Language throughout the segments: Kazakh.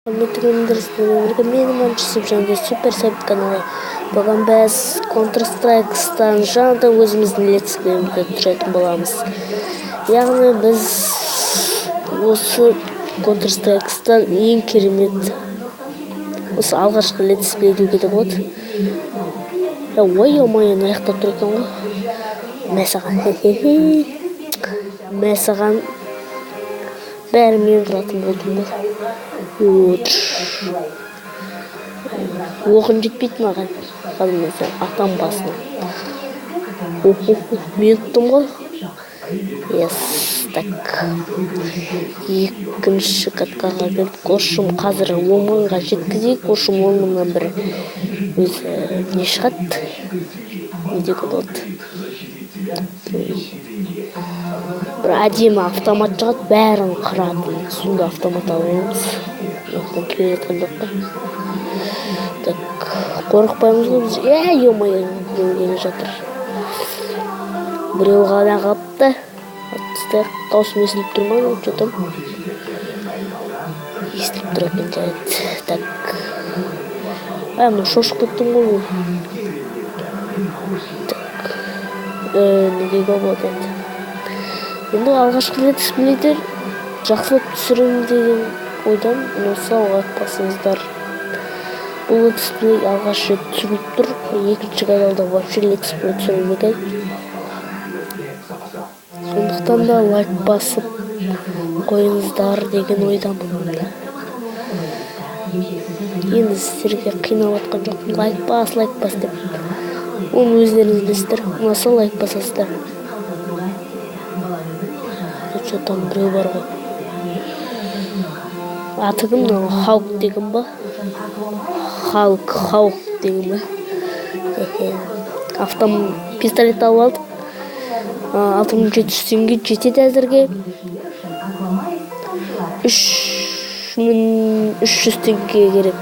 Менин манчысы жаңы супер сайт каналы. Бүгін біз Counter-Strike'стан жаңадан өзіміздің летсплейімізді түсіретін боламыз. Яғни біз осы Counter-Strike'стан ең керемет осы алғашқы летсплей деуге де болады. Ой, омайын аяқта тұр екен ғой. Мәсаған бәрі мен қыратын болдым ба. Оғын жетпейді маған. Қазір мен атам басына. Мен ұттым ғой. Так. Екінші каткаға келіп, қошым қазір 10 мыңға жеткізейік. Қошым 10 мыңнан бір өзі не шығады. Не де болады. Бір әдемі автомат шығады, бәрін қырады. Сонда автомат аламыз. Жоқтан келе жатқан жоқ па. Так, қорықпаймыз ғой біз. Ой, келе жатыр. Біреу ғана қалыпты. Даусым естіліп тұр ма? Что-то естіліп тұр екен жарайды. Так. Мен шошып кеттім ғой. Так. Неге болады енді. Енді алғашқы летсплейдер жақсылап түсірем деген ойдан ұнаса басыңыздар. Бұл летсплей алғаш рет түсіріліп тұр. Екінші каналда вообще летсплей түсірілмеген. Сондықтан да лайк басып қойыңыздар деген ойдамын. Енді сіздерге қиналып жатқан жоқпын. Лайк бас деп. Оны өздеріңіз білесіздер. Ұнаса лайк басасыздар. Там біреу бар ғой. Аты кім мынау? Хаук деген ба? Хаук деген ба? Автом пистолет алып алдым. 6700 теңге жетеді әзірге. 3300 теңге керек.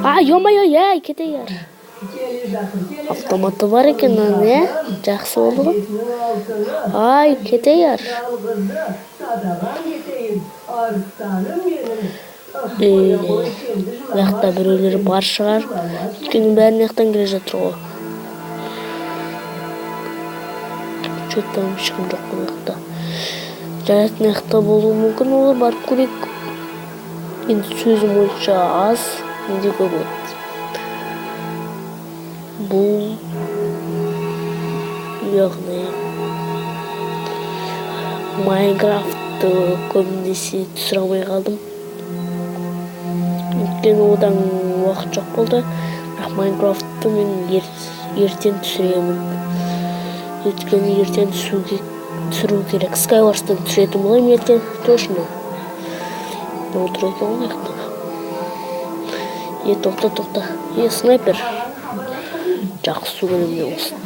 Ой, кетейер. Автоматы бар екен, не? Жақсы болды ғой. Кетейер. Яқта біреулер бар шығар. Өткенің бәрін яқтан келе жатыр ғой. Что-то ешкім жоқ бұл яқта. Жаратын яқта болуы мүмкін, олар барып көрейік. Енді сөзім ойынша аз, неде көп болады. Бұл яғни Майнкрафтты көбінесе түсіре алмай қалдым. Өйткені одан уақыт жоқ болды. Бірақ Майнкрафтты мен ертең түсіремін. Өйткені ертең түсіру керек. Skywars-тан түсіретін болайым ертең. Точно. Отыр екен ғой яқта. Тоқта. Снайпер. Жақсы көрімде болсын.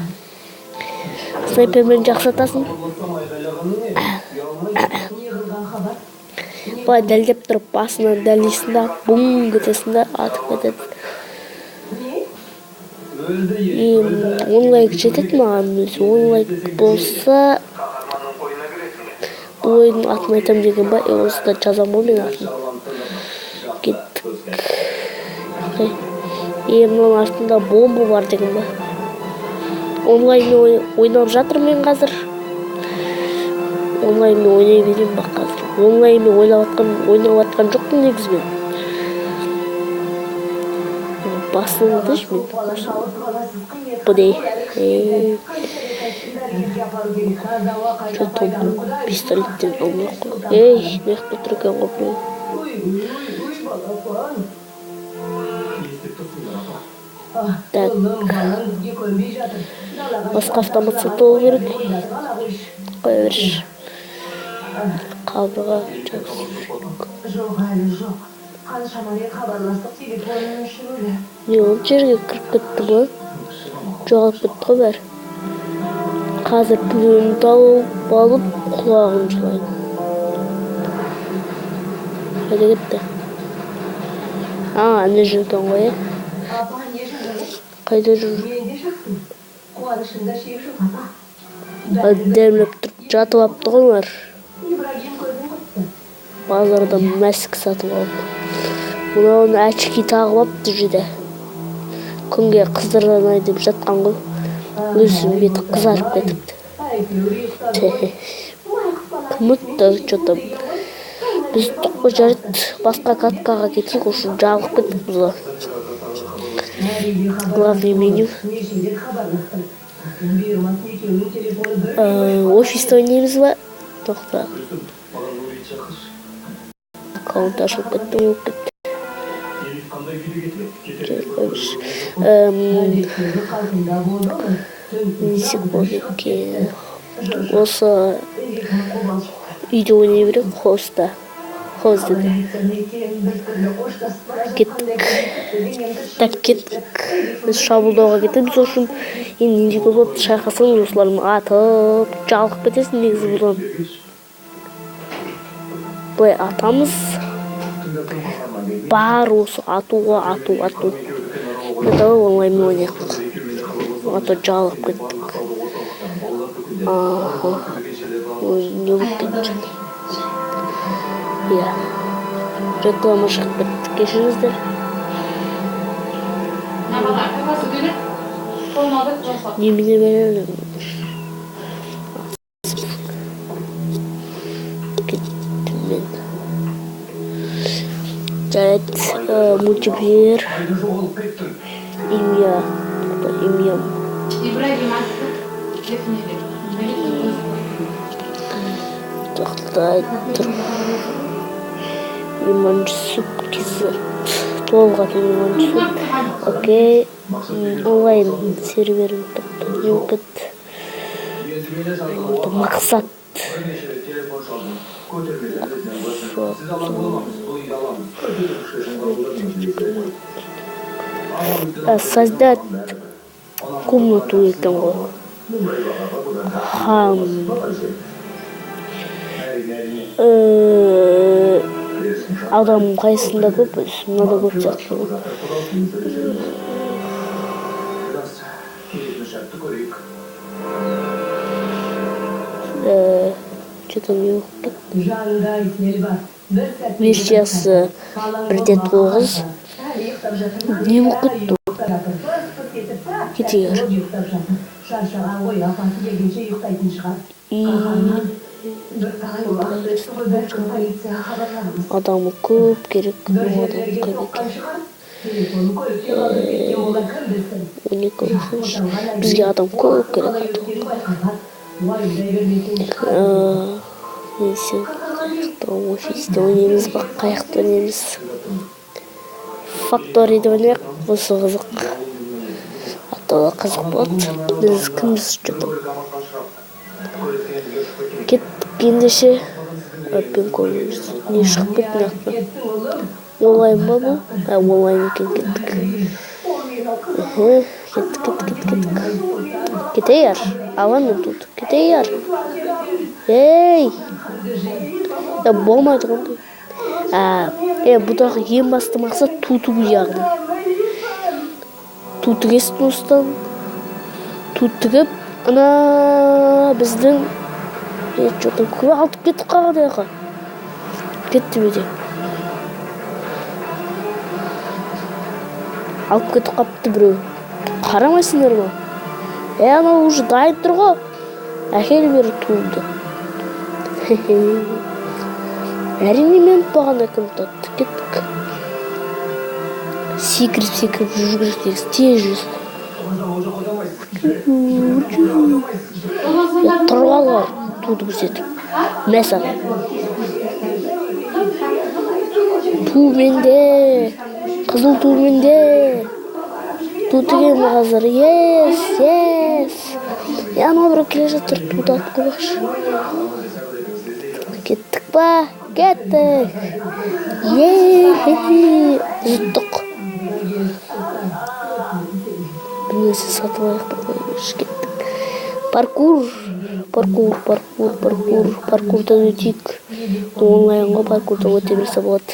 Снайпермен жақсы атасын. Бай дәлдеп тұрып басына дәлейсінде бұң кетесінде атып кетеді. 10 лайк жетеді маған өзі. 10 лайк болса бұл ойдың атын айтам деген ба? Осы да жазам ғой мен атын. Кеттік. Мынау артында бомба бар деген ба? Онлайнмен ойнап жатыр мен қазір. Онлайнмен ойнай берем ба қазір? Онлайнмен ойнап атқан жоқпын негізбен. Басын деш мен. Бұдей. Что-то пистолеттен алмақ қой. Неқті тұр екен ғой біреу. Так. Басқа автомат сатып алу керек. Қоя берші. Қабырға жақсы. Не ол жерге кіріп кетті ғой? Жоғалып кетті ғой бәрі. Қазір пулемет алып құлағын жылайды. Қайда кетті? Әне жүрген ғой. Қайда жүр? Дәмлеп тұрып жатып апты ғой олар. базардан мәсік сатып алып. Мынауын очки тағып алыпты жүде. Күнге қыздырданай деп жатқан ғой. Өзінің беті қызарып кетіпті. Кімітті что-то біз тұқы жарыт басқа каткаға кетсек, ұшы жағып кетіппіз ғой. Главный меню. Офиста ойнаймыз ба? Тоқта. Аккаунт ашылып кетті, жоқ кетті. Несек болды екен. Осы үйде ойнай берек, хоста. Хост деді. Кеттік. Так, кеттік. Біз шабуылдауға кетеміз, үшін енді нендей көп шайқасың, осыларын атып, жалғып кетесің негізі бұдан. Бұлай атамыз. Бар осы атуға, ату. Давай онлайн ойнайық. Ато жалғып кеттік. Не болып кетті. Иә. Реклама шығып кетті. Кешіріңіздер. Немене берелім. Кеттім мен. Жарайды, мультиплеер. Имя. Тоқтай тұр. Лимончы суп кезіп. Толғатын лимончы суп. Окей. Онлайн серверім тұқты. Неопыт. Мақсат. Создать комнату екен ғой. Адам қайсында көп, мынада көп сияқты. Что-то не оқып. Версиясы 1.9. Не оқытты? Кетегер. Адамы көп керек. Бізге адам көп керек. Несі, офисте ойнаймыз ба, қаяқта ойнаймыз. Факториде ойнайық, осы қызық. Атала қызық болады. Біз кімбіз что-то. Кеттік ендеше. Өппен көріміз. Не шығып кеттің ақпен. Онлайн ба бұл? Онлайн екен кеттік. Кеттік. Кетейер. Аланы тут. Кетейер. Ей! Болмайды қондай. Бұдағы ең басты мақсат тутығу яғды. Тутығесін ұстан. Тутығып, ана біздің что-то көбі алтып кетіп қағады яға. Кетті беде. Алып кетіп қапты біреу. Қарамайсыңдар ма? Ана уже дайын тұр ғой. Әкелі бері туылды. Әрине мен бағанда кім татты. Кеттік. Секіріп жүргізсек тез жүрсін. Тұрғалар туды көрсетіп. Мәсал. Ту менде. Қызыл ту менде. Ту тіген қазір. Yes. Яна бір келе жатыр. Туды атып қойбақшы. Кеттік па? Кеттік. Жұттық. Бірнесі сатып аяқтық қойбақшы. Кеттік. Паркурдан өтейік. Онлайнға паркурдан өте берсе болады.